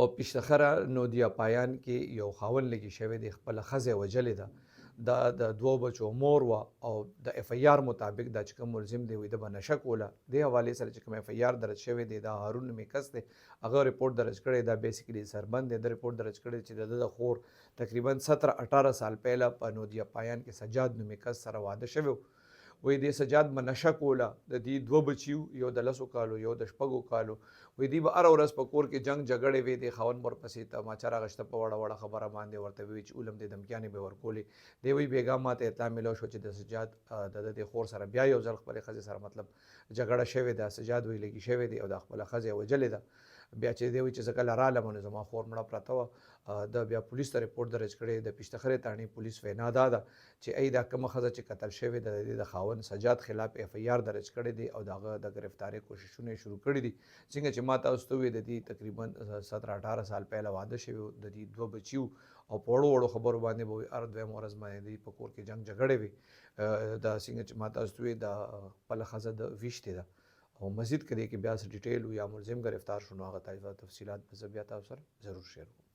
او پیشتخره نو د پایان کې یو خاوند لګي شوی د خپل خزه وجلې ده د دوو بچو مور و او د اف ای آر مطابق د چې کوم ملزم دی وي د بنشه کوله د حواله سره چې کوم اف ای آر درج شوی دی د هارون میکس دی هغه ریپورت درج کړی دا بیسیکلی سربند د ریپورت درج کړی چې د خور تقریبا 17-18 سال پهله په نو د پایان کې سجاد نو میکس سره واده شوی وې د سجاد منشه کوله د دې دوه بچیو یو د لسو کالو یو د شپږو کالو وې دی به هر ورځ په کور کې جنگ جګړې وې د خاون ورپسې تماچا راغشته په وړه وړه خبره باندې ورته وی چې علم د دمکیانې به ورکولې دی وی بیګا ماته اطلاع ملو شو چې د سجاد د خور سره بیا یو ځل خپل خزه سره مطلب جګړه شوې ده سجاد وی لګي شوې دی او د خپل خزه وجلې ده بیا چې دی وی چې زکه لراله مونږ زما خور مړه پراته و د بیا پولیس ته ریپورت درج کړی د پیشتخره تانی پولیس وینا ده چې ای دا کوم خزه چې قتل شوی د خاون سجاد خلاف اف ای آر درج کړی دی او دغه د گرفتاری کوششونه شروع کړي دي څنګه چې ماته اوستوي د دې تقریبا 17-18 سال پهله واده شوی د دې دوه بچیو او پړو وړو خبرو باندې به ار دوه مورز باندې په کور کې جنگ جګړې وي دا څنګه چې ماته اوستوي د خپل خزه د ویشته ده او مزید کړي کې بیا ډیټیل یا ملزم گرفتار شونه هغه تفصیلات به بیا تاسو سره ضرور شیر کوم